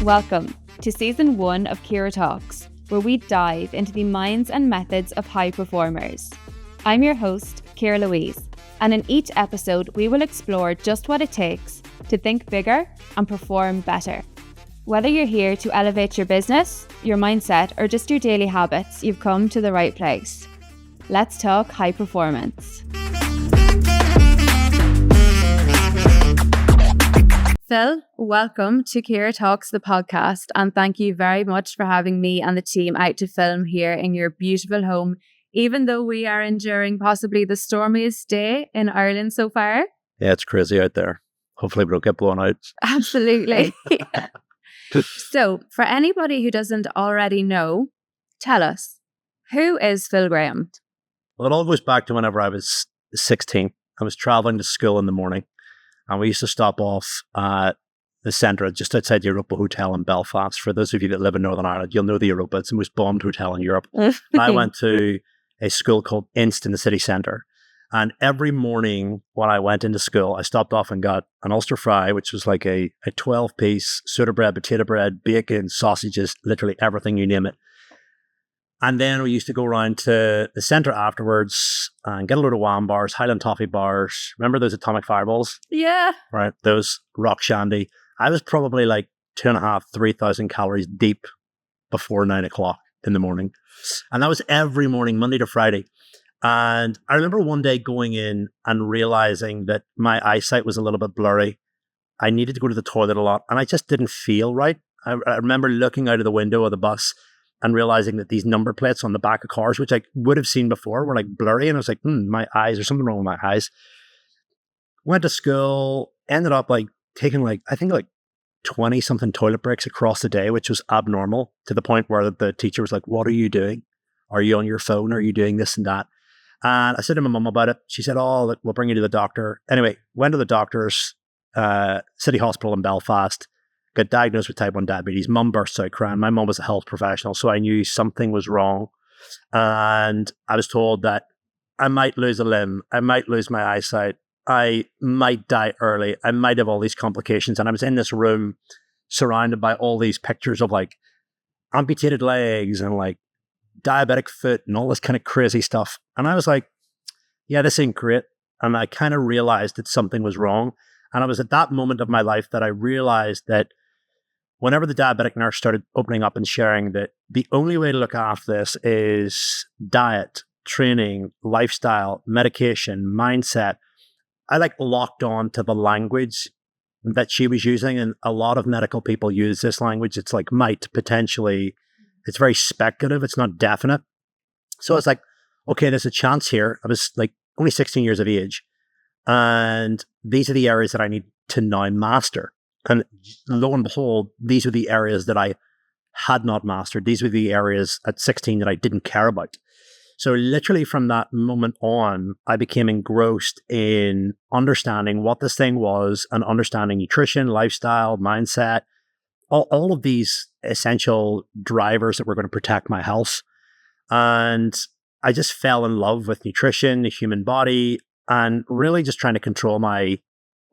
Welcome to Season 1 of Ciara Talks, where we dive into the minds and methods of high performers. I'm your host, Ciara Louise, and in each episode we will explore just what it takes to think bigger and perform better. Whether you're here to elevate your business, your mindset, or just your daily habits, you've come to the right place. Let's talk high performance. Phil, welcome to Ciara Talks, the podcast, and thank you very much for having me and the team out to film here in your beautiful home, even though we are enduring possibly the stormiest day in Ireland so far. Yeah, it's crazy out there. Hopefully we don't get blown out. Absolutely. So, for anybody who doesn't already know, tell us, who is Phil Graham? Well, it all goes back to whenever I was 16. I was traveling to school in the morning, and we used to stop off at the centre, just outside the Europa Hotel in Belfast. For those of you that live in Northern Ireland, you'll know the Europa. It's the most bombed hotel in Europe. And I went to a school called Inst in the city centre. And every morning when I went into school, I stopped off and got an Ulster fry, which was like a 12-piece soda bread, potato bread, bacon, sausages, literally everything, you name it. And then we used to go around to the centre afterwards and get a load of wham bars, Highland toffee bars. Remember those atomic fireballs? Yeah. Right, those rock shandy. I was probably like 2,500, 3,000 calories deep before 9 o'clock in the morning. And that was every morning, Monday to Friday. And I remember one day going in and realizing that my eyesight was a little bit blurry. I needed to go to the toilet a lot, and I just didn't feel right. I remember looking out of the window of the bus and realizing that these number plates on the back of cars, which I would have seen before, were like blurry. And I was like, my eyes, there's something wrong with my eyes. Went to school, ended up like taking like 20 something toilet breaks across the day, which was abnormal, to the point where the teacher was like, what are you doing? Are you on your phone? Are you doing this and that? And I said to my mum about it. She said, look, we'll bring you to the doctor. Anyway, went to the doctor's, City Hospital in Belfast, got diagnosed with type 1 diabetes. Mum burst out crying. My mum was a health professional, so I knew something was wrong. And I was told that I might lose a limb. I might lose my eyesight. I might die early. I might have all these complications. And I was in this room surrounded by all these pictures of like amputated legs and like diabetic foot and all this kind of crazy stuff. And I was like, yeah, this ain't great. And I kind of realized that something was wrong. And it was at that moment of my life that I realized that whenever the diabetic nurse started opening up and sharing that the only way to look after this is diet, training, lifestyle, medication, mindset, I like locked on to the language that she was using. And a lot of medical people use this language. It's like might, potentially. It's very speculative. It's not definite. So it's like, okay, there's a chance here. I was like only 16 years of age. And these are the areas that I need to now master. And lo and behold, these are the areas that I had not mastered. These were the areas at 16 that I didn't care about. So literally from that moment on, I became engrossed in understanding what this thing was and understanding nutrition, lifestyle, mindset, all of these essential drivers that were going to protect my health. And I just fell in love with nutrition, the human body, and really just trying to control my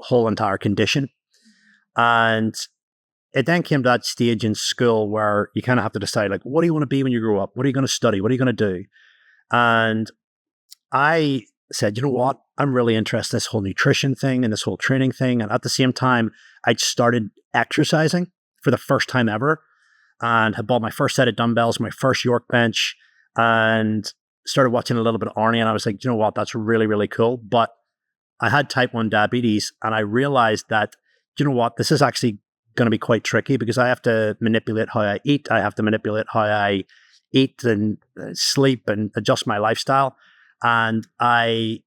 whole entire condition. And it then came to that stage in school where you kind of have to decide, like, what do you want to be when you grow up? What are you going to study? What are you going to do? And I said, you know what? I'm really interested in this whole nutrition thing and this whole training thing. And at the same time, I started exercising for the first time ever and had bought my first set of dumbbells, my first York bench, and started watching a little bit of Arnie. And I was like, you know what? That's really, really cool. But I had type 1 diabetes, and I realized that, you know what? This is actually going to be quite tricky because I have to manipulate how I eat. I have to manipulate how I eat and sleep and adjust my lifestyle. And I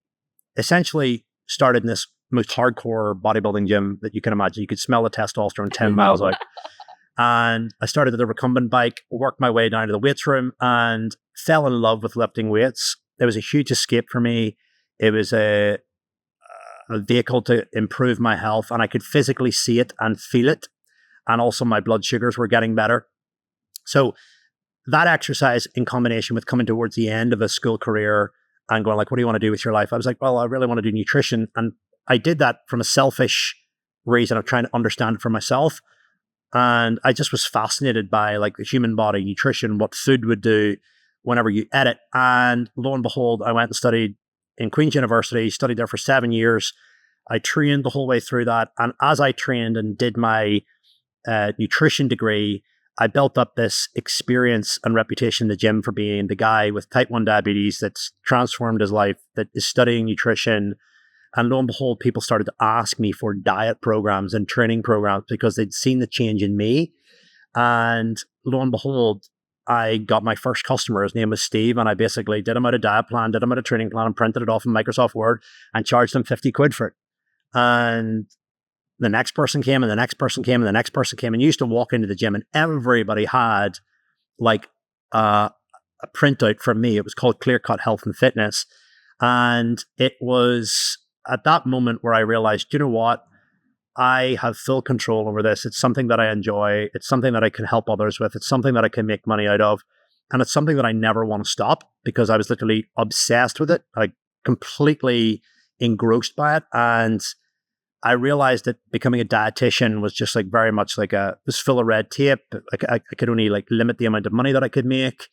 essentially started in this most hardcore bodybuilding gym that you can imagine. You could smell the testosterone 10 miles out. And I started at the recumbent bike, worked my way down to the weights room, and fell in love with lifting weights. It was a huge escape for me. It was a vehicle to improve my health, and I could physically see it and feel it. And also my blood sugars were getting better. So that exercise, in combination with coming towards the end of a school career and going like, what do you want to do with your life? I was like, well, I really want to do nutrition. And I did that from a selfish reason of trying to understand it for myself. And I just was fascinated by like the human body, nutrition, what food would do whenever you ate it. And lo and behold, I went and studied in Queen's University, studied there for 7 years. I trained the whole way through that. And as I trained and did my nutrition degree, I built up this experience and reputation in the gym for being the guy with type 1 diabetes that's transformed his life, that is studying nutrition. And lo and behold, people started to ask me for diet programs and training programs because they'd seen the change in me. And lo and behold, I got my first customer. His name was Steve. And I basically did him out a diet plan, did him out a training plan, and printed it off in Microsoft Word and charged him 50 quid for it. And the next person came, and the next person came, and the next person came. And you used to walk into the gym and everybody had like a printout from me. It was called Clear Cut Health and Fitness. And it was at that moment where I realized, you know what? I have full control over this. It's something that I enjoy. It's something that I can help others with. It's something that I can make money out of. And it's something that I never want to stop because I was literally obsessed with it, like completely engrossed by it. And I realized that becoming a dietitian was just like very much like it was full of red tape. Like I could only like limit the amount of money that I could make.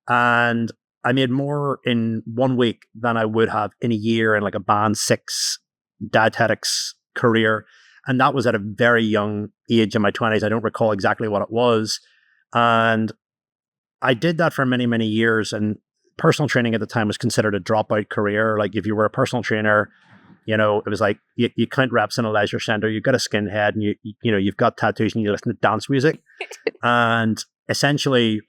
And I made more in 1 week than I would have in a year in like a band 6 dietetics career. And that was at a very young age in my 20s. I don't recall exactly what it was. And I did that for many, many years. And personal training at the time was considered a dropout career. Like if you were a personal trainer, you know, it was like you count reps in a leisure center, you've got a skinhead, and you've got tattoos and you listen to dance music. And essentially,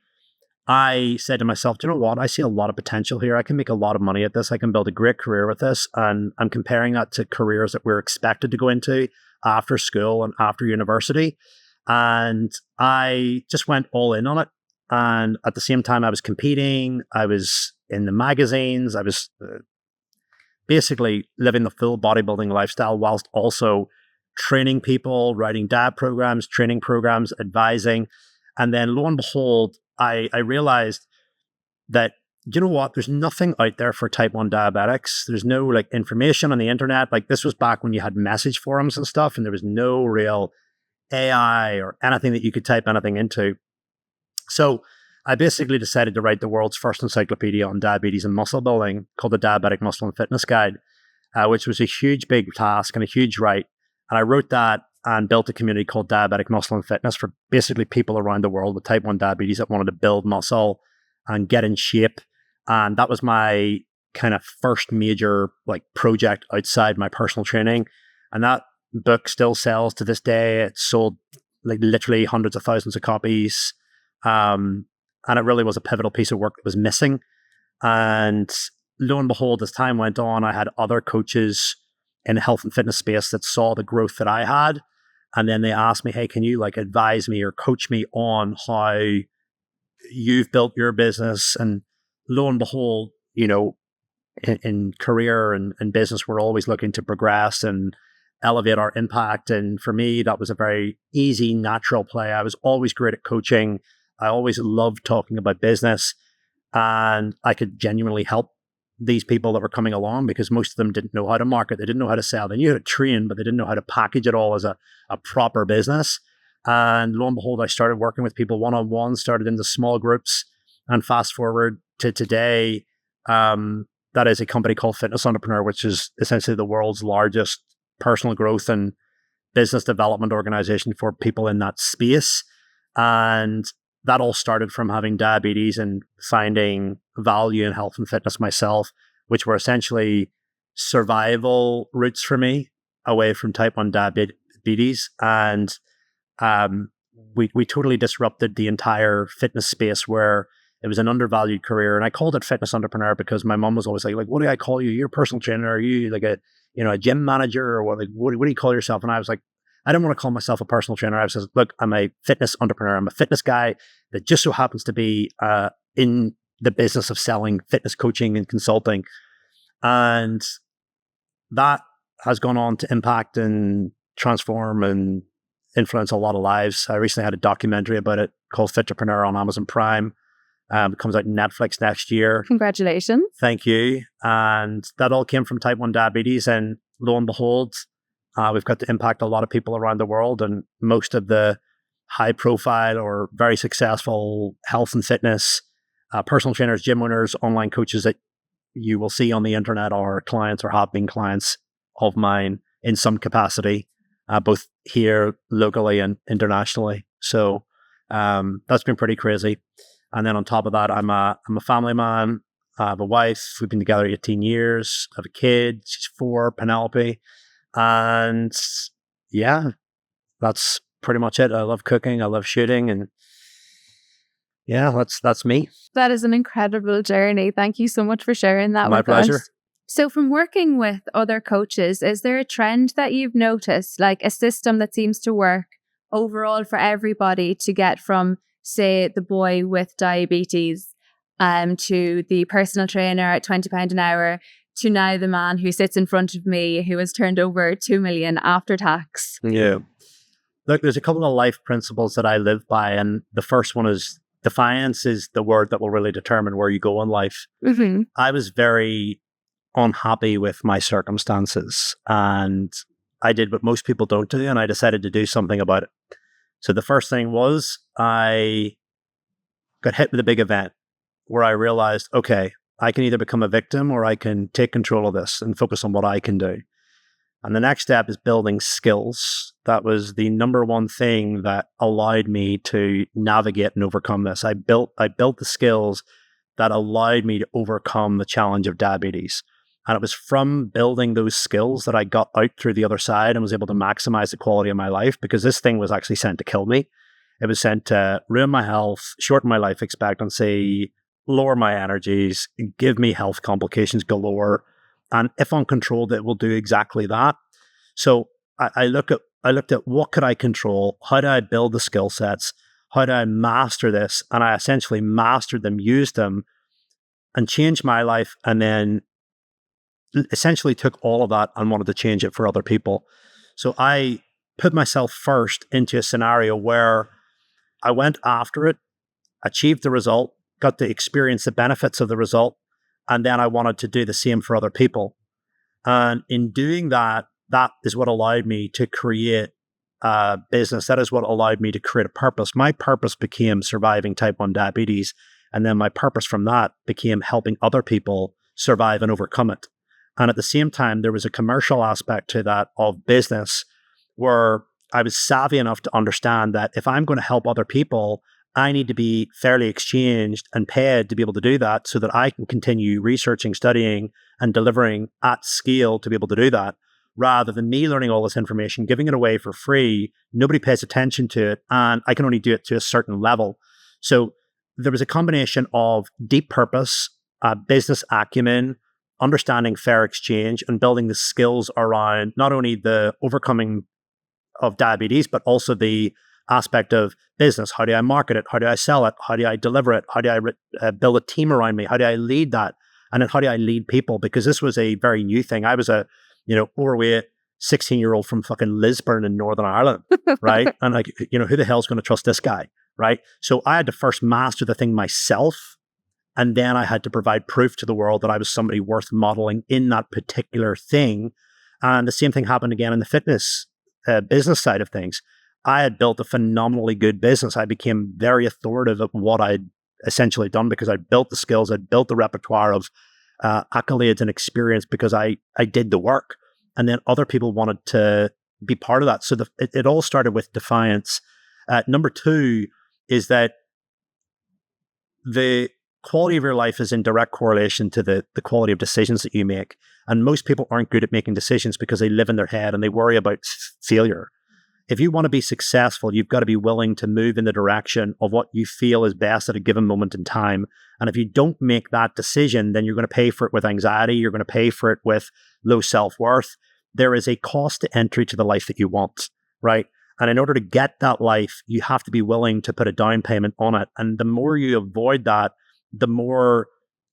I said to myself, do you know what? I see a lot of potential here. I can make a lot of money at this. I can build a great career with this. And I'm comparing that to careers that we're expected to go into after school and after university. And I just went all in on it. And at the same time, I was competing. I was in the magazines. I was basically living the full bodybuilding lifestyle whilst also training people, writing diet programs, training programs, advising. And then lo and behold, I realized that, you know what, there's nothing out there for type 1 diabetics. There's no like information on the internet. Like this was back when you had message forums and stuff, and there was no real AI or anything that you could type anything into. So I basically decided to write the world's first encyclopedia on diabetes and muscle building called the Diabetic Muscle and Fitness Guide, which was a huge, big task and a huge write. And I wrote that and built a community called Diabetic Muscle and Fitness for basically people around the world with type 1 diabetes that wanted to build muscle and get in shape. And that was my kind of first major like project outside my personal training. And that book still sells to this day. It's sold like literally hundreds of thousands of copies. And it really was a pivotal piece of work that was missing. And lo and behold, as time went on, I had other coaches in the health and fitness space that saw the growth that I had. And then they asked me, hey, can you like advise me or coach me on how you've built your business? And lo and behold, you know, in career and business, we're always looking to progress and elevate our impact. And for me, that was a very easy, natural play. I was always great at coaching. I always loved talking about business, and I could genuinely help these people that were coming along because most of them didn't know how to market. They didn't know how to sell. They knew how to train, but they didn't know how to package it all as a proper business. And lo and behold, I started working with people one-on-one, started into small groups, and fast forward to today, that is a company called Fitness Entrepreneur, which is essentially the world's largest personal growth and business development organization for people in that space. And that all started from having diabetes and finding value in health and fitness myself, which were essentially survival routes for me away from type 1 diabetes. And we totally disrupted the entire fitness space where it was an undervalued career. And I called it Fitness Entrepreneur because my mom was always like, what do I call you? You're a personal trainer. Are you like a gym manager, or what do you call yourself? And I was like, I don't want to call myself a personal trainer. I was just, look, I'm a fitness entrepreneur. I'm a fitness guy that just so happens to be in the business of selling fitness coaching and consulting. And that has gone on to impact and transform and influence a lot of lives. I recently had a documentary about it called Fitrepreneur on Amazon Prime. It comes out on Netflix next year. Congratulations. Thank you. And that all came from type 1 diabetes. And lo and behold, we've got to impact a lot of people around the world. And most of the high profile or very successful health and fitness personal trainers, gym owners, online coaches that you will see on the internet are clients or have been clients of mine in some capacity, both here locally and internationally. So that's been pretty crazy. And then on top of that, I'm a family man. I have a wife. We've been together 18 years. I have a kid. She's 4, Penelope. And yeah, that's pretty much it. I love cooking. I love shooting. And yeah, that's me. That is an incredible journey. Thank you so much for sharing that My with pleasure. us. So from working with other coaches, is there a trend that you've noticed, like a system that seems to work overall for everybody to get from, say, the boy with diabetes to the personal trainer at £20 an hour to now the man who sits in front of me who has turned over 2 million after tax? Yeah. Look, there's a couple of life principles that I live by. And the first one is defiance is the word that will really determine where you go in life. Mm-hmm. I was very unhappy with my circumstances and I did what most people don't do, and I decided to do something about it. So the first thing was I got hit with a big event where I realized, okay, I can either become a victim or I can take control of this and focus on what I can do. And the next step is building skills. That was the number one thing that allowed me to navigate and overcome this. I built the skills that allowed me to overcome the challenge of diabetes. And it was from building those skills that I got out through the other side and was able to maximize the quality of my life, because this thing was actually sent to kill me. It was sent to ruin my health, shorten my life expectancy, lower my energies, give me health complications galore. And if uncontrolled, it will do exactly that. So I looked at what could I control? How do I build the skill sets? How do I master this? And I essentially mastered them, used them, and changed my life. And then essentially took all of that and wanted to change it for other people. So I put myself first into a scenario where I went after it, achieved the result, got to experience the benefits of the result, and then I wanted to do the same for other people. And in doing that, that is what allowed me to create a business. That is what allowed me to create a purpose. My purpose became surviving type 1 diabetes. And then my purpose from that became helping other people survive and overcome it. And at the same time, there was a commercial aspect to that of business where I was savvy enough to understand that if I'm going to help other people, I need to be fairly exchanged and paid to be able to do that so that I can continue researching, studying, and delivering at scale to be able to do that, rather than me learning all this information, giving it away for free. Nobody pays attention to it, and I can only do it to a certain level. So there was a combination of deep purpose, business acumen, understanding fair exchange, and building the skills around not only the overcoming of diabetes, but also the aspect of business. How do I market it? How do I sell it? How do I deliver it? How do I build a team around me? How do I lead that? And then how do I lead people? Because this was a very new thing. I was a, overweight 16-year-old from fucking Lisburn in Northern Ireland, right? And like, who the hell's going to trust this guy, right? So I had to first master the thing myself. And then I had to provide proof to the world that I was somebody worth modeling in that particular thing. And the same thing happened again in the fitness business side of things. I had built a phenomenally good business. I became very authoritative of what I'd essentially done because I built the skills, I'd built the repertoire of accolades and experience because I did the work. And then other people wanted to be part of that. So it all started with defiance. Number two is that the quality of your life is in direct correlation to the quality of decisions that you make. And most people aren't good at making decisions because they live in their head and they worry about failure. If you want to be successful, you've got to be willing to move in the direction of what you feel is best at a given moment in time. And if you don't make that decision, then you're going to pay for it with anxiety. You're going to pay for it with low self-worth. There is a cost to entry to the life that you want, right? And in order to get that life, you have to be willing to put a down payment on it. And the more you avoid that, the more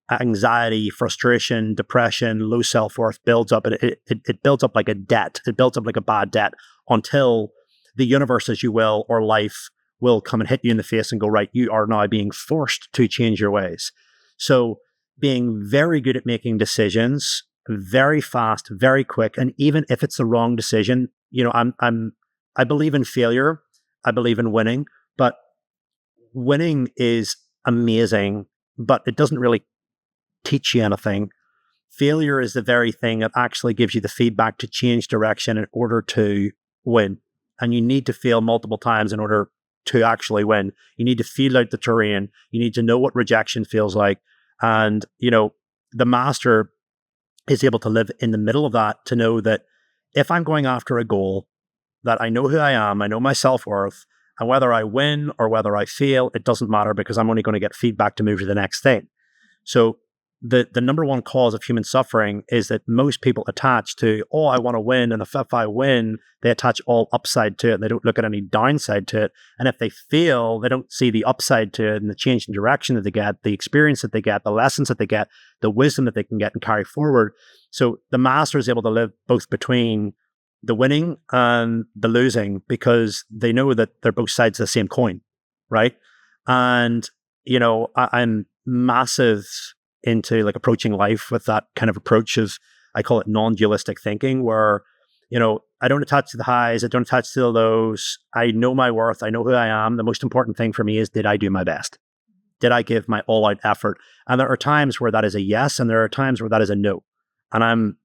anxiety, frustration, depression, low self-worth builds up. It builds up like a debt. It builds up like a bad debt until the universe, as you will, or life, will come and hit you in the face and go, right, you are now being forced to change your ways. So being very good at making decisions, very fast, very quick, and even if it's the wrong decision, I believe in failure, I believe in winning, but winning is amazing, but it doesn't really teach you anything. Failure is the very thing that actually gives you the feedback to change direction in order to win. And you need to fail multiple times in order to actually win. You need to feel out the terrain. You need to know what rejection feels like. And, the master is able to live in the middle of that, to know that if I'm going after a goal, that I know who I am, I know my self-worth, and whether I win or whether I fail, it doesn't matter, because I'm only going to get feedback to move to the next thing. So the number one cause of human suffering is that most people attach to, oh, I want to win. And if I win, they attach all upside to it. And they don't look at any downside to it. And if they fail, they don't see the upside to it and the change in direction that they get, the experience that they get, the lessons that they get, the wisdom that they can get and carry forward. So the master is able to live both between the winning and the losing, because they know that they're both sides of the same coin, right? And, I'm massive into like approaching life with that kind of approach of, I call it non-dualistic thinking, where, I don't attach to the highs, I don't attach to the lows. I know my worth, I know who I am. The most important thing for me is, did I do my best? Did I give my all-out effort? And there are times where that is a yes, and there are times where that is a no. And I'm,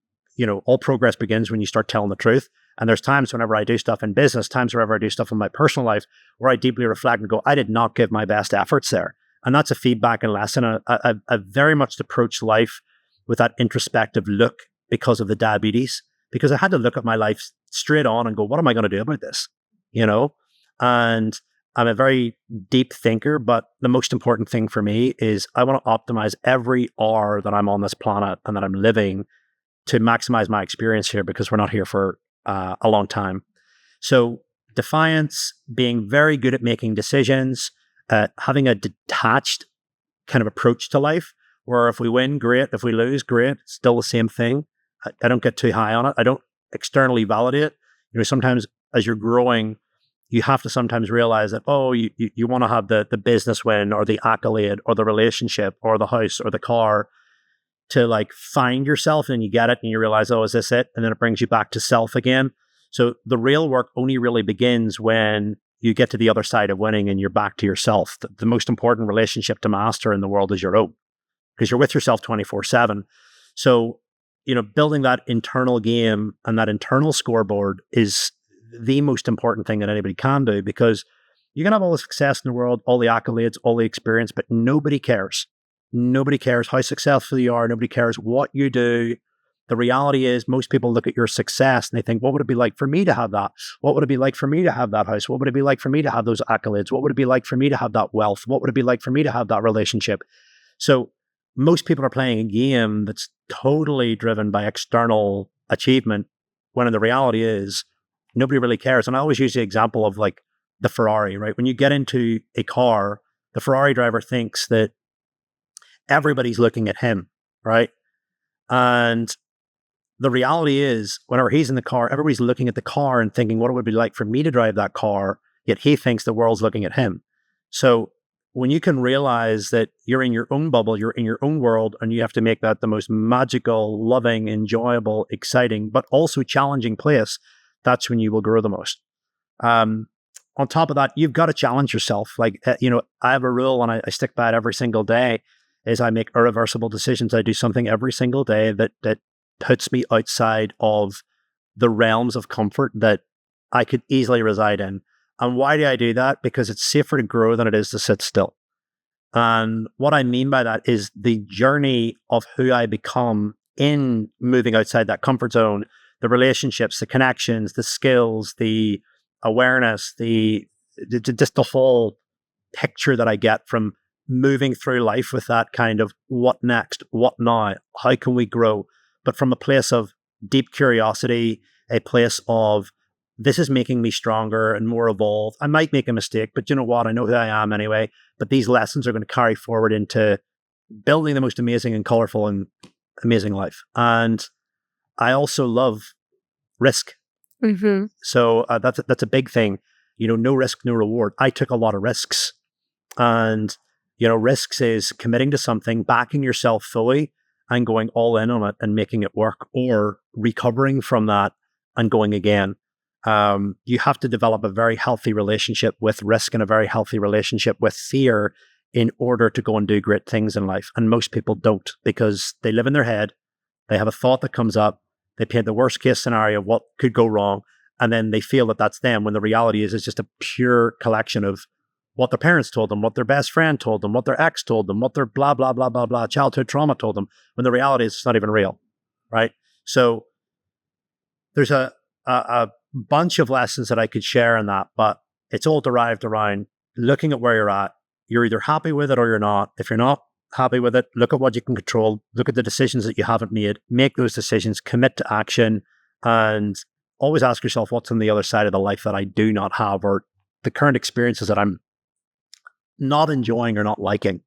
all progress begins when you start telling the truth. And there's times whenever I do stuff in business, times whenever I do stuff in my personal life, where I deeply reflect and go, I did not give my best efforts there. And that's a feedback and lesson. I very much approached life with that introspective look because of the diabetes, because I had to look at my life straight on and go, what am I going to do about this? And I'm a very deep thinker, but the most important thing for me is I want to optimize every hour that I'm on this planet and that I'm living to maximize my experience here, because we're not here for a long time. So defiance, being very good at making decisions, having a detached kind of approach to life, where if we win, great. If we lose, great. It's still the same thing. I don't get too high on it. I don't externally validate. Sometimes as you're growing, you have to sometimes realize that, you want to have the business win or the accolade or the relationship or the house or the car to like find yourself, and you get it and you realize, is this it? And then it brings you back to self again. So the real work only really begins when you get to the other side of winning and you're back to yourself. The most important relationship to master in the world is your own, because you're with yourself 24/7. So, building that internal game and that internal scoreboard is the most important thing that anybody can do, because you can have all the success in the world, all the accolades, all the experience, but nobody cares. Nobody cares how successful you are. Nobody cares what you do. The reality is, most people look at your success and they think, what would it be like for me to have that? What would it be like for me to have that house? What would it be like for me to have those accolades? What would it be like for me to have that wealth? What would it be like for me to have that relationship? So most people are playing a game that's totally driven by external achievement, when in the reality is, nobody really cares. And I always use the example of like the Ferrari, right? When you get into a car, the Ferrari driver thinks that everybody's looking at him, right? And the reality is, whenever he's in the car, everybody's looking at the car and thinking, what it would be like for me to drive that car, yet he thinks the world's looking at him. So when you can realize that you're in your own bubble, you're in your own world, and you have to make that the most magical, loving, enjoyable, exciting, but also challenging place, that's when you will grow the most. On top of that, you've got to challenge yourself. Like, I have a rule, and I stick by it every single day, is I make irreversible decisions. I do something every single day that puts me outside of the realms of comfort that I could easily reside in. And why do I do that? Because it's safer to grow than it is to sit still. And what I mean by that is the journey of who I become in moving outside that comfort zone, the relationships, the connections, the skills, the awareness, just the whole picture that I get from moving through life with that kind of what next, what now, how can we grow? But from a place of deep curiosity, a place of, this is making me stronger and more evolved. I might make a mistake, but you know what? I know who I am anyway. But these lessons are going to carry forward into building the most amazing and colorful and amazing life. And I also love risk. Mm-hmm. So that's a big thing. no risk, no reward. I took a lot of risks. And, risks is committing to something, backing yourself fully and going all in on it and making it work, or recovering from that and going again. You have to develop a very healthy relationship with risk and a very healthy relationship with fear in order to go and do great things in life. And most people don't, because they live in their head. They have a thought that comes up. They paint the worst case scenario of what could go wrong. And then they feel that that's them, when the reality is it's just a pure collection of what their parents told them, what their best friend told them, what their ex told them, what their blah, blah, blah, blah, blah, childhood trauma told them, when the reality is it's not even real, right? So there's a bunch of lessons that I could share in that, but it's all derived around looking at where you're at. You're either happy with it or you're not. If you're not happy with it, look at what you can control, look at the decisions that you haven't made, make those decisions, commit to action, and always ask yourself, what's on the other side of the life that I do not have, or the current experiences that I'm not enjoying or not liking.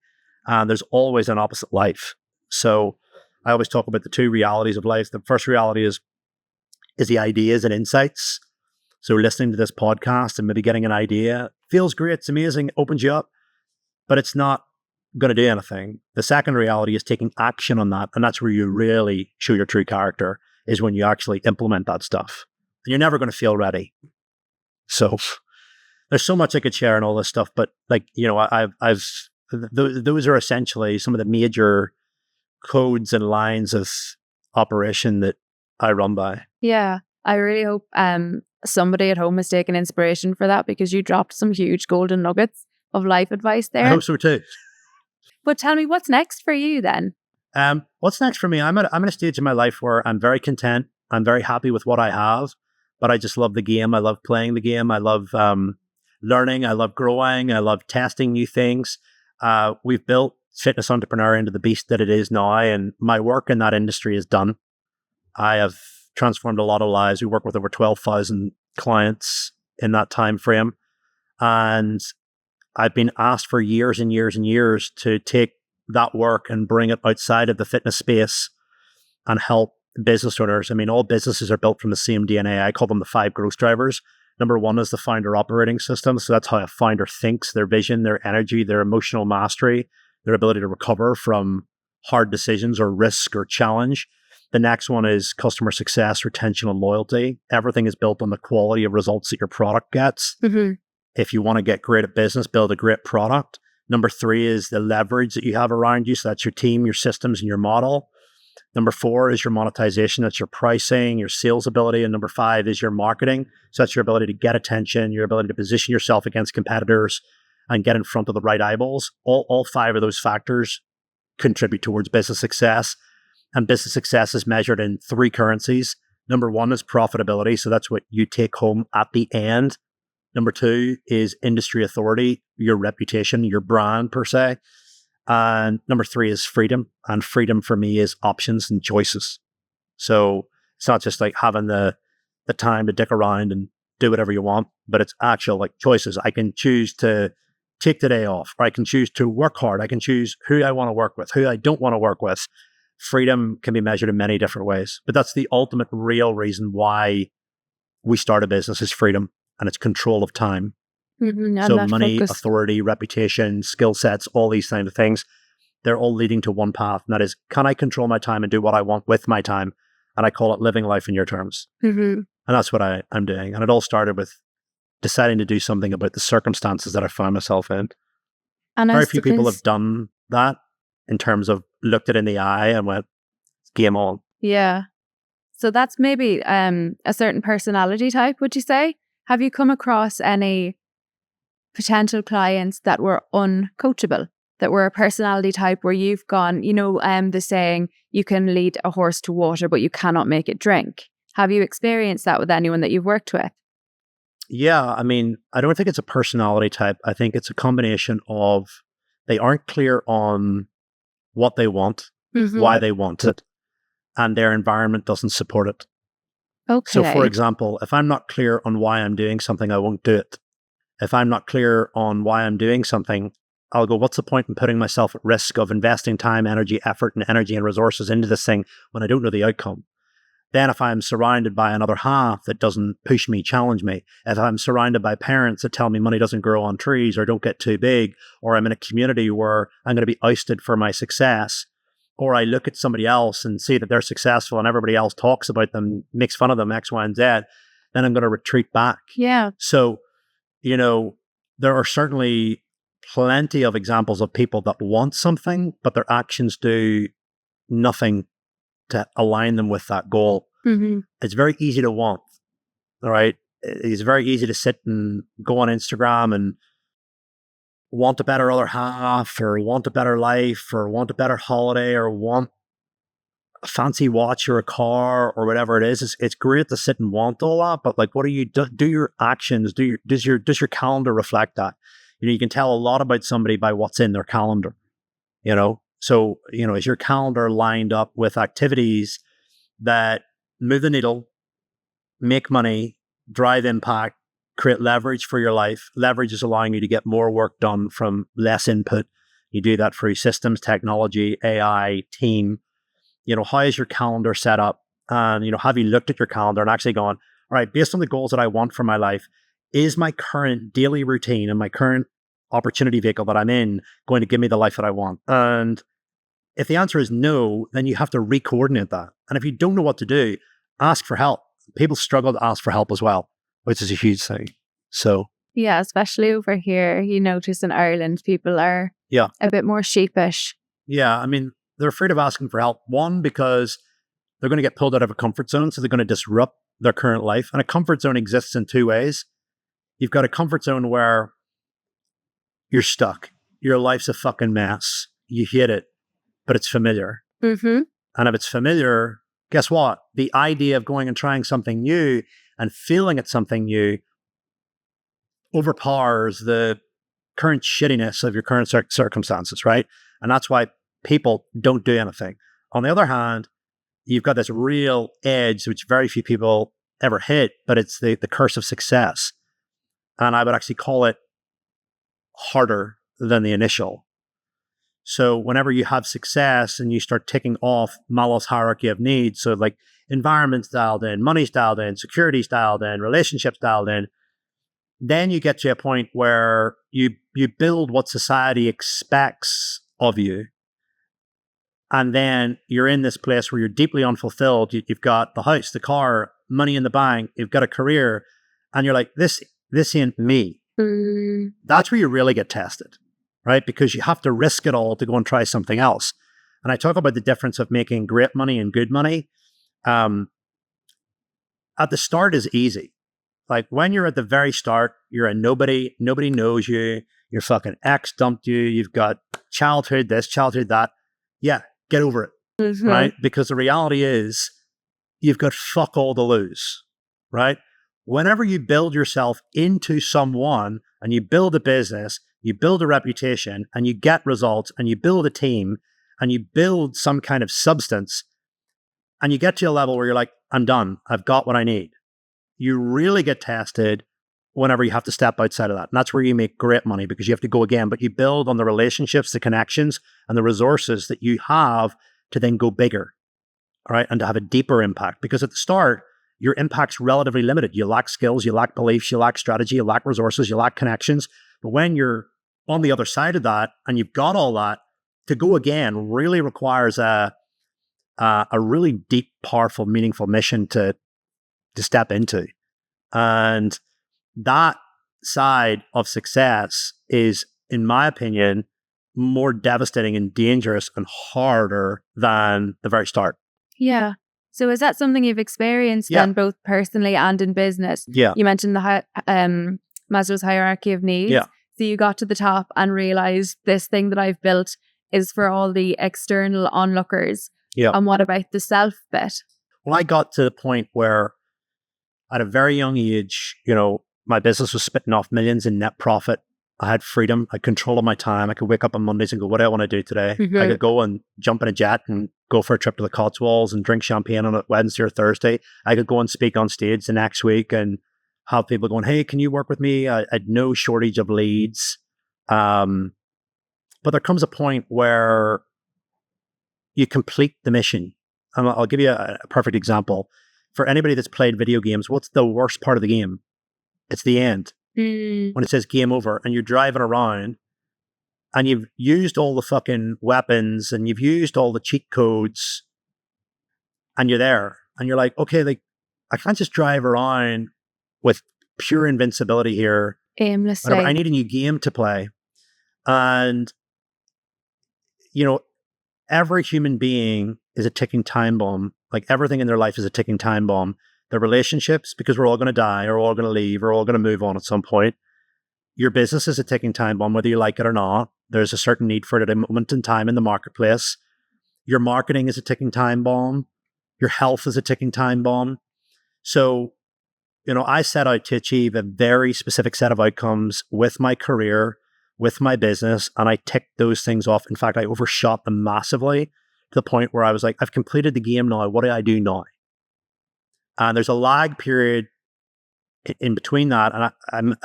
And there's always an opposite life. So I always talk about the two realities of life. The first reality is the ideas and insights. So listening to this podcast and maybe getting an idea feels great. It's amazing. It opens you up, but it's not going to do anything. The second reality is taking action on that. And that's where you really show your true character, is when you actually implement that stuff. And you're never going to feel ready. So there's so much I could share and all this stuff, but those are essentially some of the major codes and lines of operation that I run by. Yeah, I really hope somebody at home is taking inspiration for that, because you dropped some huge golden nuggets of life advice there. I hope so too. But tell me, what's next for you then? What's next for me? I'm at a stage in my life where I'm very content. I'm very happy with what I have, but I just love the game. I love playing the game. I love learning. I love growing. I love testing new things. We've built Fitness Entrepreneur into the beast that it is now, and my work in that industry is done. I have transformed a lot of lives. We work with over 12,000 clients in that time frame, and I've been asked for years and years and years to take that work and bring it outside of the fitness space and help business owners. I mean, all businesses are built from the same DNA. I call them the 5 growth drivers. Number 1 is the founder operating system. So that's how a founder thinks, their vision, their energy, their emotional mastery, their ability to recover from hard decisions or risk or challenge. The next one is customer success, retention, and loyalty. Everything is built on the quality of results that your product gets. Mm-hmm. If you want to get great at business, build a great product. Number 3 is the leverage that you have around you. So that's your team, your systems, and your model. Number 4 is your monetization. That's your pricing, your sales ability. And number 5 is your marketing. So that's your ability to get attention, your ability to position yourself against competitors and get in front of the right eyeballs. All 5 of those factors contribute towards business success. And business success is measured in 3 currencies. Number 1 is profitability. So that's what you take home at the end. Number 2 is industry authority, your reputation, your brand per se. And number 3 is freedom. And freedom for me is options and choices. So it's not just like having the time to dick around and do whatever you want, but it's actual like choices. I can choose to take the day off, or I can choose to work hard. I can choose who I want to work with, who I don't want to work with. Freedom can be measured in many different ways, but that's the ultimate real reason why we start a business is freedom, and it's control of time. Mm-hmm, so money, focus. Authority, reputation, skill sets, all these kind of things, they're all leading to one path. And that is, can I control my time and do what I want with my time? And I call it living life in your terms. Mm-hmm. And that's what I'm doing. And it all started with deciding to do something about the circumstances that I found myself in. And very few people have done that in terms of looked it in the eye and went, game on. Yeah. So that's maybe a certain personality type, would you say? Have you come across any potential clients that were uncoachable, that were a personality type where you've gone, the saying, you can lead a horse to water, but you cannot make it drink? Have you experienced that with anyone that you've worked with? Yeah, I mean, I don't think it's a personality type. I think it's a combination of they aren't clear on what they want, mm-hmm. why they want it, and their environment doesn't support it. Okay. So, for example, if I'm not clear on why I'm doing something, I won't do it. If I'm not clear on why I'm doing something, I'll go, what's the point in putting myself at risk of investing time, energy, effort, and resources into this thing when I don't know the outcome? Then if I'm surrounded by another half that doesn't push me, challenge me, if I'm surrounded by parents that tell me money doesn't grow on trees or don't get too big, or I'm in a community where I'm going to be ousted for my success, or I look at somebody else and see that they're successful and everybody else talks about them, makes fun of them, X, Y, and Z, then I'm going to retreat back. Yeah. So, there are certainly plenty of examples of people that want something, but their actions do nothing to align them with that goal. Mm-hmm. It's very easy to want, all right? It's very easy to sit and go on Instagram and want a better other half, or want a better life, or want a better holiday, or want a fancy watch or a car or whatever it is. It's great to sit and want all that, but like, what do you do? Do your actions, does your calendar reflect that? You can tell a lot about somebody by what's in their calendar, So, is your calendar lined up with activities that move the needle, make money, drive impact, create leverage for your life? Leverage is allowing you to get more work done from less input. You do that through systems, technology, AI, team. How is your calendar set up? And, have you looked at your calendar and actually gone, all right, based on the goals that I want for my life, is my current daily routine and my current opportunity vehicle that I'm in going to give me the life that I want? And if the answer is no, then you have to re-coordinate that. And if you don't know what to do, ask for help. People struggle to ask for help as well, which is a huge thing. So yeah, especially over here, you notice in Ireland, people are a bit more sheepish. Yeah, I mean, they're afraid of asking for help. One, because they're going to get pulled out of a comfort zone, so they're going to disrupt their current life. And a comfort zone exists in two ways. You've got a comfort zone where you're stuck. Your life's a fucking mess. You hate it, but it's familiar. Mm-hmm. And if it's familiar, guess what? The idea of going and trying something new and feeling at something new overpowers the current shittiness of your current circumstances, right? And that's why people don't do anything. On the other hand, you've got this real edge, which very few people ever hit, but it's the curse of success. And I would actually call it harder than the initial. So whenever you have success and you start ticking off Maslow's hierarchy of needs, so like environment's dialed in, money's dialed in, security's dialed in, relationships dialed in, then you get to a point where you build what society expects of you. And then you're in this place where you're deeply unfulfilled. You've got the house, the car, money in the bank, you've got a career, and you're like, this ain't me. That's where you really get tested, right? Because you have to risk it all to go and try something else. And I talk about the difference of making great money and good money. At the start is easy. Like when you're at the very start, you're a nobody knows you, your fucking ex dumped you, you've got childhood this, childhood that. Yeah, get over it, right? Because the reality is you've got fuck all to lose, right? Whenever you build yourself into someone and you build a business, you build a reputation and you get results and you build a team and you build some kind of substance and you get to a level where you're like, I'm done. I've got what I need. You really get tested whenever you have to step outside of that. And that's where you make great money because you have to go again, but you build on the relationships, the connections, and the resources that you have to then go bigger, all right? And to have a deeper impact. Because at the start, your impact's relatively limited. You lack skills, you lack beliefs, you lack strategy, you lack resources, you lack connections. But when you're on the other side of that and you've got all that, to go again really requires a really deep, powerful, meaningful mission to step into. And that side of success is, in my opinion, more devastating and dangerous and harder than the very start. Yeah. So is that something you've experienced then, both personally and in business? Yeah. You mentioned the Maslow's hierarchy of needs. Yeah. So you got to the top and realized this thing that I've built is for all the external onlookers. Yeah. And what about the self bit? Well, I got to the point where at a very young age, my business was spitting off millions in net profit. I had freedom. I had control of my time. I could wake up on Mondays and go, what do I want to do today? Mm-hmm. I could go and jump in a jet and go for a trip to the Cotswolds and drink champagne on a Wednesday or Thursday. I could go and speak on stage the next week and have people going, hey, can you work with me? I had no shortage of leads. But there comes a point where you complete the mission and I'll give you a perfect example. For anybody that's played video games, what's the worst part of the game? It's the end. When it says game over and you're driving around and you've used all the fucking weapons and you've used all the cheat codes and you're there and you're like, okay, like I can't just drive around with pure invincibility here. Aimlessly. Whatever. I need a new game to play. And, you know, every human being is a ticking time bomb. Like everything in their life is a ticking time bomb. Their relationships, because we're all going to die, or we're all going to leave, or we're all going to move on at some point. Your business is a ticking time bomb, whether you like it or not. There's a certain need for it at a moment in time in the marketplace. Your marketing is a ticking time bomb. Your health is a ticking time bomb. So, you know, I set out to achieve a very specific set of outcomes with my career, with my business, and I ticked those things off. In fact, I overshot them massively to the point where I was like, I've completed the game now. What do I do now? And there's a lag period in between that. And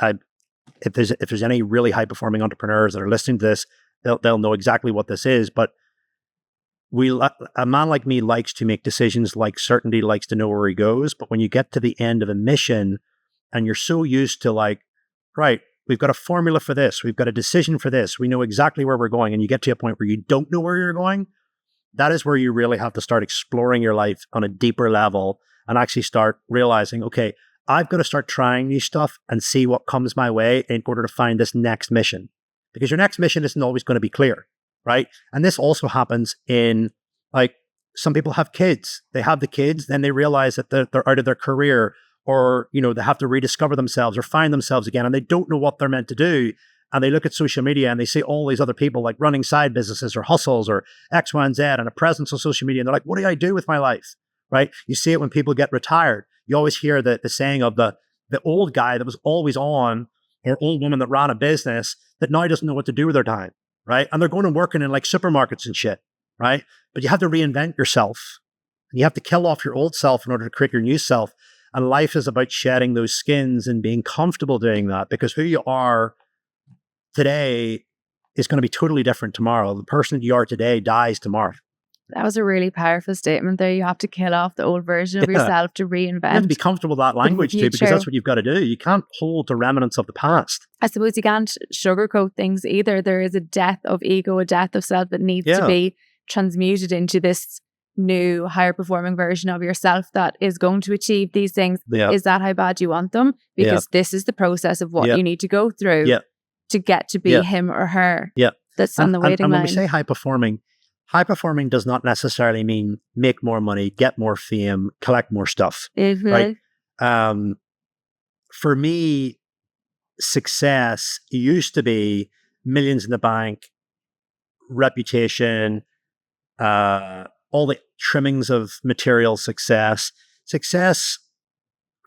if there's any really high performing entrepreneurs that are listening to this, they'll know exactly what this is. But a man like me likes to make decisions, like certainty, likes to know where he goes. But when you get to the end of a mission and you're so used to like, right, we've got a formula for this, we've got a decision for this, we know exactly where we're going, and you get to a point where you don't know where you're going, that is where you really have to start exploring your life on a deeper level and actually start realizing, okay, I've got to start trying new stuff and see what comes my way in order to find this next mission. Because your next mission isn't always going to be clear, right? And this also happens in, like, some people have kids. They have the kids, then they realize that they're out of their career, or, you know, they have to rediscover themselves or find themselves again, and they don't know what they're meant to do. And they look at social media and they see all these other people like running side businesses or hustles or X, Y, and Z and a presence on social media. And they're like, what do I do with my life? Right? You see it when people get retired. You always hear the saying of the old guy that was always on, or old woman that ran a business that now doesn't know what to do with their time, right? And they're going and working in like supermarkets and shit, right? But you have to reinvent yourself. You have to kill off your old self in order to create your new self. And life is about shedding those skins and being comfortable doing that, because who you are today is going to be totally different tomorrow. The person that you are today dies tomorrow. That was a really powerful statement there. You have to kill off the old version of yourself to reinvent. You have to be comfortable with that language too, because that's what you've got to do. You can't hold the remnants of the past. I suppose you can't sugarcoat things either. There is a death of ego, a death of self that needs to be transmuted into this new, higher performing version of yourself that is going to achieve these things. Is that how bad you want them? Because this is the process of what you need to go through to get to be him or her that's on the waiting line. And when we say high performing does not necessarily mean make more money, get more fame, collect more stuff, right? For me, success used to be millions in the bank, reputation, all the trimmings of material success. Success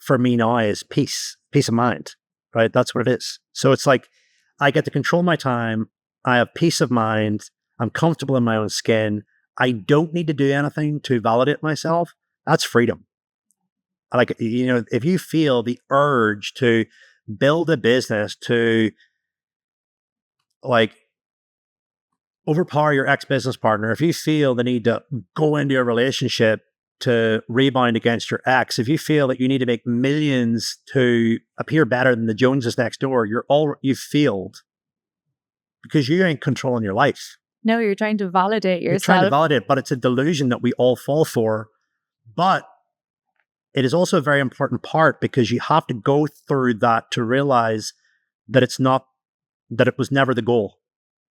for me now is peace of mind, right? That's what it is. So it's like, I get to control my time. I have peace of mind. I'm comfortable in my own skin. I don't need to do anything to validate myself. That's freedom. Like, you know, if you feel the urge to build a business, to like overpower your ex-business partner, if you feel the need to go into a relationship to rebound against your ex, if you feel that you need to make millions to appear better than the Joneses next door, you've failed, because you ain't controlling your life. No, you're trying to validate yourself. You're trying to validate, but it's a delusion that we all fall for. But it is also a very important part, because you have to go through that to realize that it was never the goal.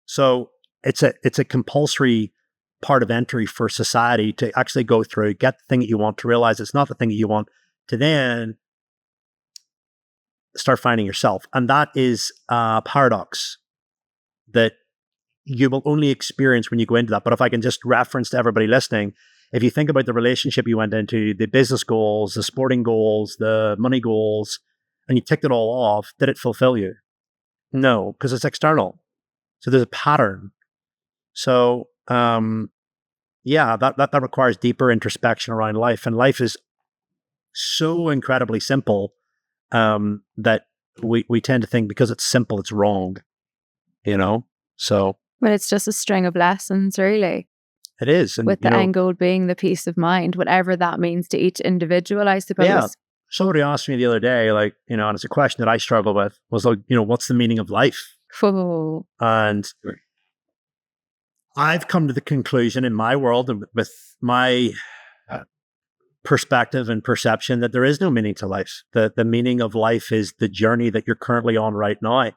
So it's a compulsory part of entry for society to actually go through, get the thing that you want, to realize it's not the thing that you want, to then start finding yourself. And that is a paradox that you will only experience when you go into that. But if I can just reference to everybody listening, if you think about the relationship you went into, the business goals, the sporting goals, the money goals, and you ticked it all off, did it fulfill you? No, because it's external. So there's a pattern. So that requires deeper introspection around life. And life is so incredibly simple that we tend to think because it's simple, it's wrong, you know? So. Well, it's just a string of lessons, really. It is. And, with the end goal being the peace of mind, whatever that means to each individual, I suppose. Yeah. Somebody asked me the other day, like, and it's a question that I struggle with, was like, what's the meaning of life? Oh. And I've come to the conclusion in my world and with my perspective and perception that there is no meaning to life. The meaning of life is the journey that you're currently on right now.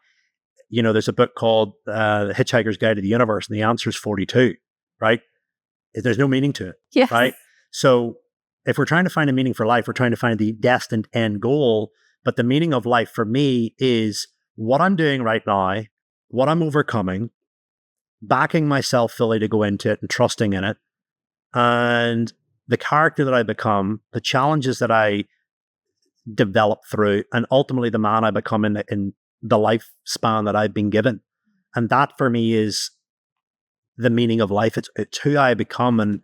There's a book called The Hitchhiker's Guide to the Universe, and the answer is 42, right? There's no meaning to it, yes. Right? So if we're trying to find a meaning for life, we're trying to find the destined end goal. But the meaning of life for me is what I'm doing right now, what I'm overcoming, backing myself fully to go into it and trusting in it, and the character that I become, the challenges that I develop through, and ultimately the man I become in the lifespan that I've been given. And that for me is the meaning of life. It's who I become. And,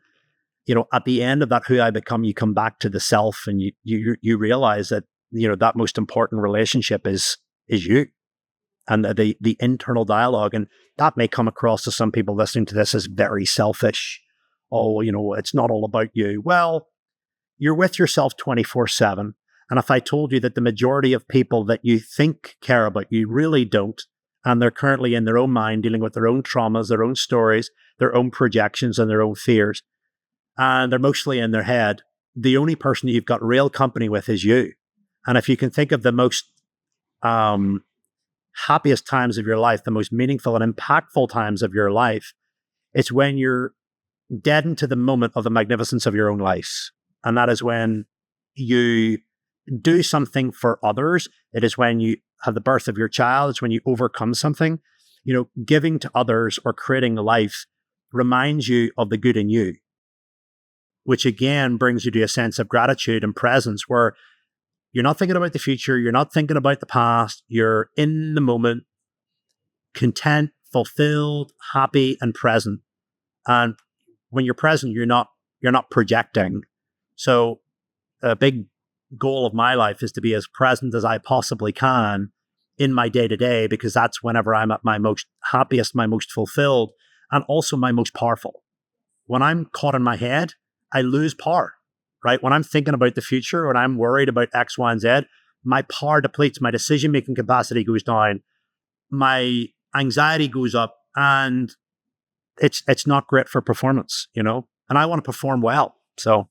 at the end of that, who I become, you come back to the self and you realize that, that most important relationship is you and the internal dialogue. And that may come across to some people listening to this as very selfish. Oh, it's not all about you. Well, you're with yourself 24/7. And if I told you that the majority of people that you think care about you really don't, and they're currently in their own mind dealing with their own traumas, their own stories, their own projections and their own fears, and they're mostly in their head, the only person you've got real company with is you. And if you can think of the most happiest times of your life, the most meaningful and impactful times of your life, it's when you're deadened to the moment of the magnificence of your own life. And that is when you do something for others. It is when you have the birth of your child. It's when you overcome something. Giving to others or creating life reminds you of the good in you, which again brings you to a sense of gratitude and presence where you're not thinking about the future. You're not thinking about the past. You're in the moment, content, fulfilled, happy, and present. And when you're present, you're not projecting. So a big goal of my life is to be as present as I possibly can in my day-to-day, because that's whenever I'm at my most happiest, my most fulfilled, and also my most powerful. When I'm caught in my head, I lose power, right? When I'm thinking about the future, when I'm worried about X, Y, and Z, my power depletes, my decision-making capacity goes down, my anxiety goes up, and it's not great for performance, and I want to perform well. So,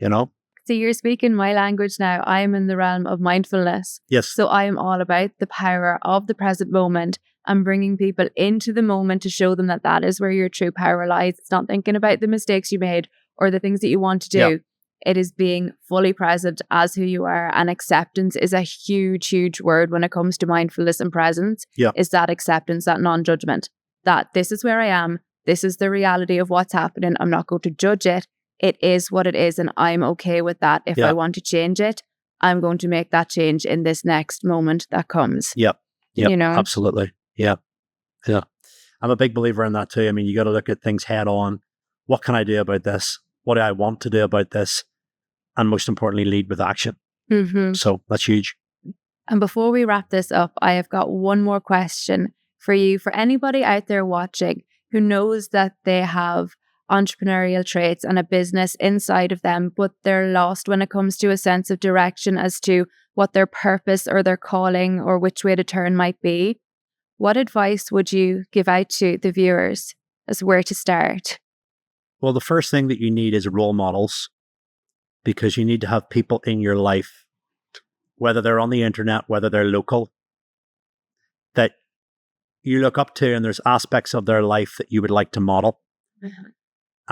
So you're speaking my language now. I am in the realm of mindfulness. Yes. So I am all about the power of the present moment and bringing people into the moment to show them that that is where your true power lies. It's not thinking about the mistakes you made or the things that you want to do. Yeah. It is being fully present as who you are. And acceptance is a huge, huge word when it comes to mindfulness and presence. Yeah. Is that acceptance, that non-judgment, that this is where I am. This is the reality of what's happening. I'm not going to judge it. It is what it is, and I'm okay with that. If I want to change it, I'm going to make that change in this next moment that comes. Yep. Absolutely. Yeah. I'm a big believer in that too. I mean, you got to look at things head on. What can I do about this? What do I want to do about this? And most importantly, lead with action. Mm-hmm. So that's huge. And before we wrap this up, I have got one more question for you. For anybody out there watching who knows that they have entrepreneurial traits and a business inside of them, but they're lost when it comes to a sense of direction as to what their purpose or their calling or which way to turn might be, what advice would you give out to the viewers as where to start? Well, the first thing that you need is role models, because you need to have people in your life, whether they're on the internet, whether they're local, that you look up to, and there's aspects of their life that you would like to model. Mm-hmm.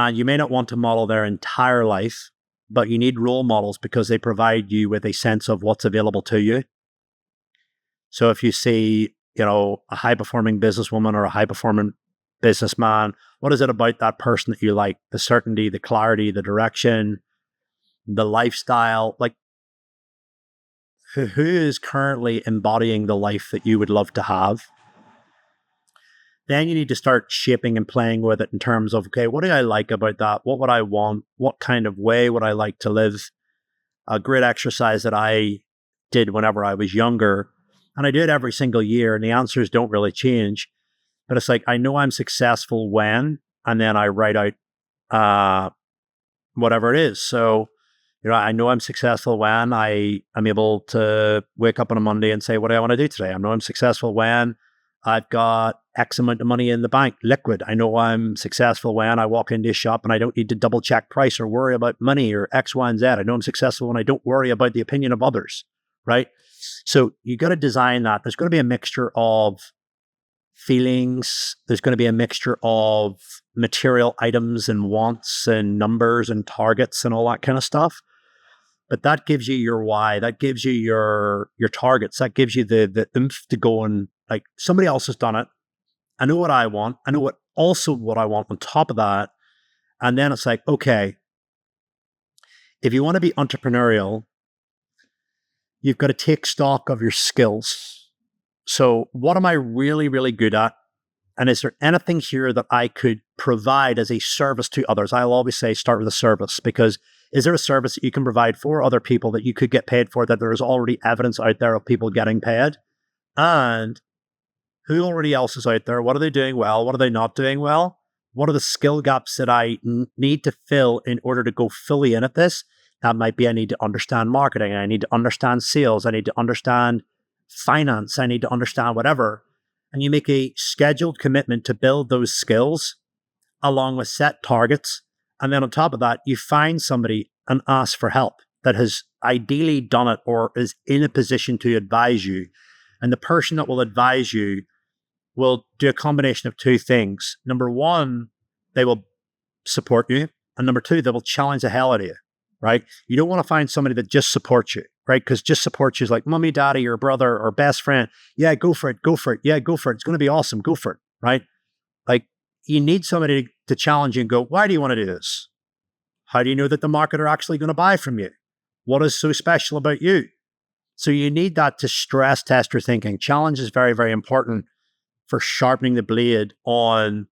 And you may not want to model their entire life, but you need role models because they provide you with a sense of what's available to you. So if you see, a high-performing businesswoman or a high-performing businessman, what is it about that person that you like? The certainty, the clarity, the direction, the lifestyle, like who is currently embodying the life that you would love to have? Then you need to start shaping and playing with it in terms of, okay, what do I like about that? What would I want? What kind of way would I like to live? A great exercise that I did whenever I was younger, and I do it every single year, and the answers don't really change. But it's like, I know I'm successful when, and then I write out uh, whatever it is. So, I know I'm successful when I am able to wake up on a Monday and say, what do I want to do today? I know I'm successful when I've got X amount of money in the bank, liquid. I know I'm successful when I walk into a shop and I don't need to double check price or worry about money or X, Y, and Z. I know I'm successful when I don't worry about the opinion of others, right? So you got to design that. There's going to be a mixture of feelings. There's going to be a mixture of material items and wants and numbers and targets and all that kind of stuff. But that gives you your why. That gives you your targets. That gives you the oomph to go and, like, somebody else has done it. I know what I want. I know what I want on top of that. And then it's like, okay, if you want to be entrepreneurial, you've got to take stock of your skills. So what am I really, really good at? And is there anything here that I could provide as a service to others? I'll always say start with a service, because is there a service that you can provide for other people that you could get paid for, that there is already evidence out there of people getting paid? And who already else is out there? What are they doing well? What are they not doing well? What are the skill gaps that I need to fill in order to go fully in at this? That might be I need to understand marketing. I need to understand sales. I need to understand finance. I need to understand whatever. And you make a scheduled commitment to build those skills along with set targets. And then on top of that, you find somebody and ask for help that has ideally done it or is in a position to advise you. And the person that will advise you will do a combination of two things. Number one, they will support you. And number two, they will challenge the hell out of you, right? You don't want to find somebody that just supports you, right? Because just supports you is like mommy, daddy, or brother, or best friend. Yeah, go for it. Go for it. Yeah, go for it. It's going to be awesome. Go for it, right? Like, you need somebody to challenge you and go, why do you want to do this? How do you know that the market are actually going to buy from you? What is so special about you? So you need that to stress test your thinking. Challenge is very, very important for sharpening the blade on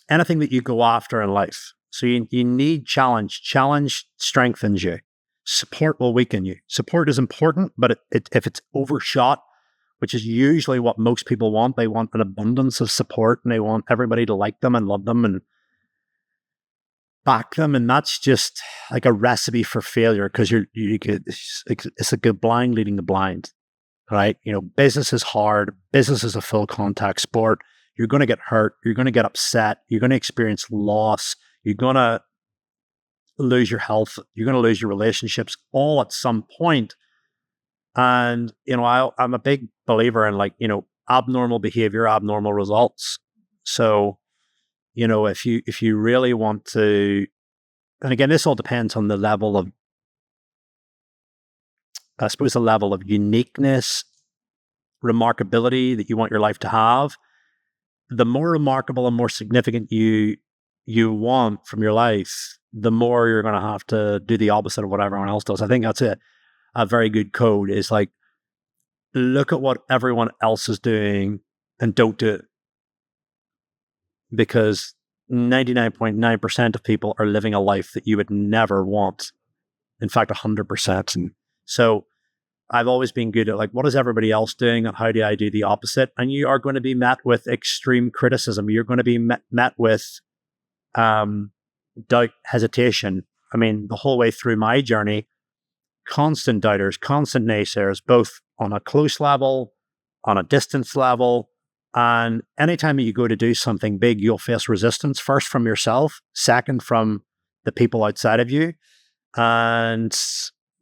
anything that you go after in life. So you need challenge. Challenge strengthens you. Support will weaken you. Support is important, but if it's overshot, which is usually what most people want, they want an abundance of support and they want everybody to like them and love them and back them. And that's just like a recipe for failure, because it's like a blind leading the blind. Right? Business is hard. Business is a full contact sport. You're going to get hurt. You're going to get upset. You're going to experience loss. You're going to lose your health. You're going to lose your relationships all at some point. And, I'm a big believer in, like, abnormal behavior, abnormal results. So, if you really want to, and again, this all depends on the level of, I suppose, the level of uniqueness, remarkability that you want your life to have. The more remarkable and more significant you want from your life, the more you're going to have to do the opposite of what everyone else does. I think that's a very good code, is like, look at what everyone else is doing and don't do it. Because 99.9% of people are living a life that you would never want. In fact, 100%. And so I've always been good at, like, what is everybody else doing and how do I do the opposite? And you are going to be met with extreme criticism. You're going to be met with doubt, hesitation. I mean, the whole way through my journey, constant doubters, constant naysayers, both on a close level, on a distance level. And anytime you go to do something big, you'll face resistance, first from yourself, second from the people outside of you. And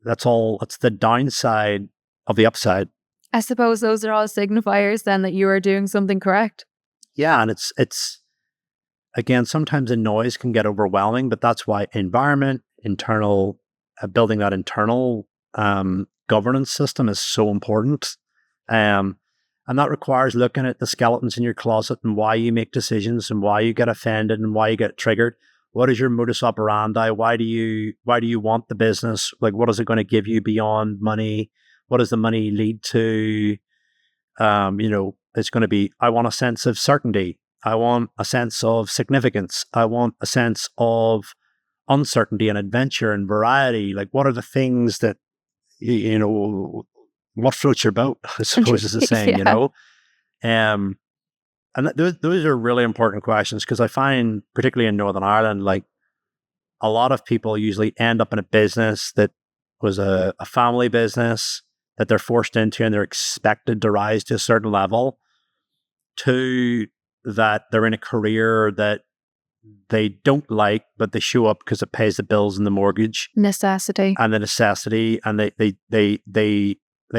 that's the downside of the upside. I suppose those are all signifiers then that you are doing something correct. Yeah, and it's again, sometimes the noise can get overwhelming, but that's why environment, internal, building that internal governance system is so important. And that requires looking at the skeletons in your closet and why you make decisions and why you get offended and why you get triggered. What is your modus operandi? Why do you want the business? Like, what is it going to give you beyond money? What does the money lead to? It's going to be, I want a sense of certainty. I want a sense of significance. I want a sense of uncertainty and adventure and variety. Like, what are the things that, what floats your boat, I suppose is the saying, Yeah. And those are really important questions, because I find, particularly in Northern Ireland, like a lot of people usually end up in a business that was a family business that they're forced into and they're expected to rise to a certain level, to that they're in a career that they don't like, but they show up because it pays the bills and the mortgage. Necessity. And the necessity. And they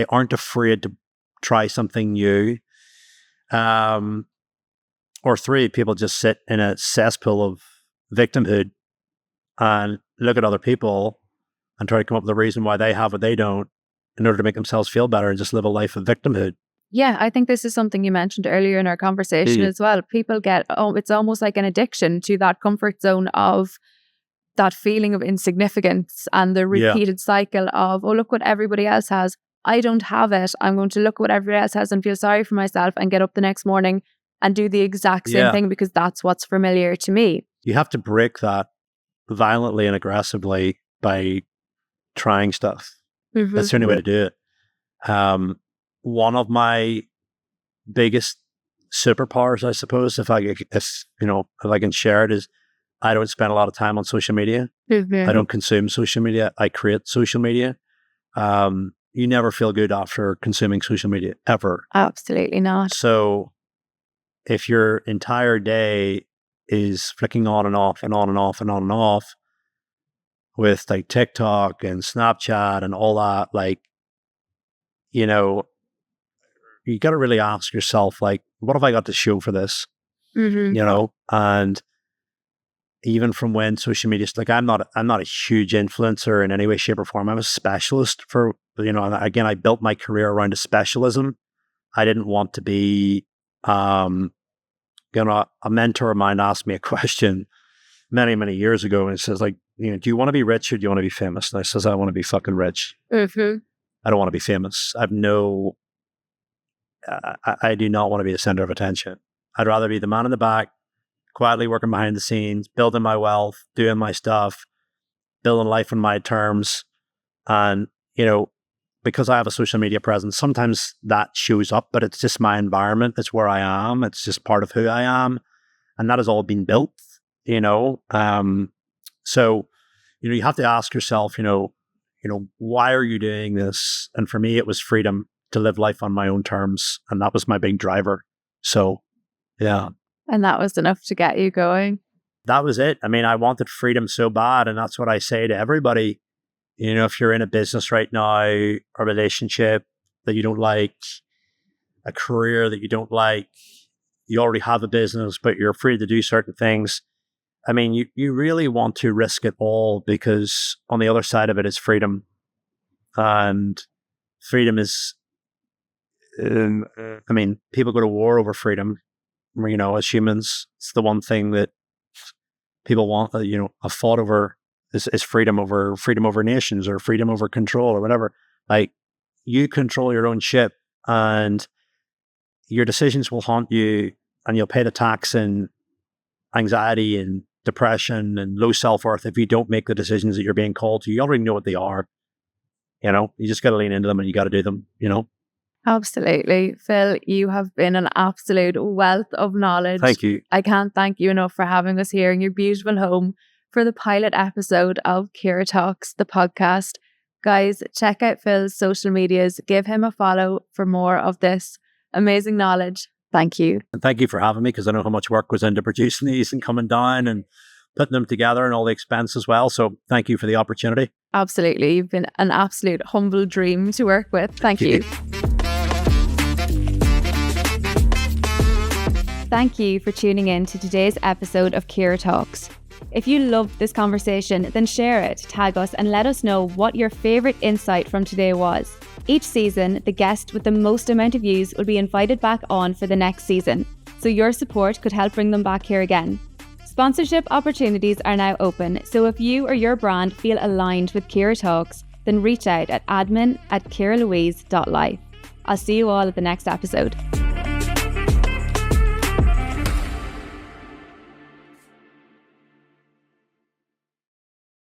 aren't afraid to try something new. Or three, people just sit in a cesspool of victimhood and look at other people and try to come up with a reason why they have what they don't in order to make themselves feel better, and just live a life of victimhood. Yeah, I think this is something you mentioned earlier in our conversation as well. People get, it's almost like an addiction to that comfort zone of that feeling of insignificance and the repeated cycle of, oh, look what everybody else has. I don't have it. I'm going to look at what everybody else has and feel sorry for myself and get up the next morning and do the exact same thing because that's what's familiar to me. You have to break that violently and aggressively by trying stuff. Mm-hmm. That's the only way to do it. One of my biggest superpowers, I suppose, if I can share it, is I don't spend a lot of time on social media. Mm-hmm. I don't consume social media. I create social media. You never feel good after consuming social media, ever. Absolutely not. So if your entire day is flicking on and off and on and off and on and off with like TikTok and Snapchat and all that, like, you know, you got to really ask yourself, like, what have I got to show for this? Mm-hmm. You know, and even from when social media, like, I'm not a huge influencer in any way, shape, or form. I'm a specialist for, again, I built my career around a specialism. I didn't want to be, a mentor of mine asked me a question many, many years ago, and it says, like, do you want to be rich or do you want to be famous? And I says, I want to be fucking rich. Mm-hmm. I don't want to be famous. I do not want to be the center of attention. I'd rather be the man in the back, quietly working behind the scenes, building my wealth, doing my stuff, building life on my terms. And, because I have a social media presence, sometimes that shows up, but it's just my environment. It's where I am. It's just part of who I am. And that has all been built, So, you have to ask yourself, why are you doing this? And for me, it was freedom to live life on my own terms. And that was my big driver. So, yeah. And that was enough to get you going. That was it. I mean, I wanted freedom so bad. And that's what I say to everybody. If you're in a business right now, a relationship that you don't like, a career that you don't like, you already have a business, but you're free to do certain things. I mean, you really want to risk it all, because on the other side of it is freedom. And freedom is, people go to war over freedom. As humans, it's the one thing that people want, have fought over is freedom over nations, or freedom over control, or whatever. Like, you control your own ship, and your decisions will haunt you, and you'll pay the tax and anxiety and depression and low self-worth if you don't make the decisions that you're being called to. You already know what they are. You just got to lean into them, and you got to do them, Absolutely. Phil, you have been an absolute wealth of knowledge. Thank you. I can't thank you enough for having us here in your beautiful home for the pilot episode of Ciara Talks, the podcast. Guys, check out Phil's social medias. Give him a follow for more of this amazing knowledge. Thank you. And thank you for having me, because I know how much work goes into producing these and coming down and putting them together, and all the expense as well. So thank you for the opportunity. Absolutely. You've been an absolute humble dream to work with. Thank you. Thank you for tuning in to today's episode of Ciara Talks. If you loved this conversation, then share it, tag us, and let us know what your favourite insight from today was. Each season, the guest with the most amount of views will be invited back on for the next season, so your support could help bring them back here again. Sponsorship opportunities are now open, so if you or your brand feel aligned with Ciara Talks, then reach out at admin@ciaralouise.life. I'll see you all at the next episode.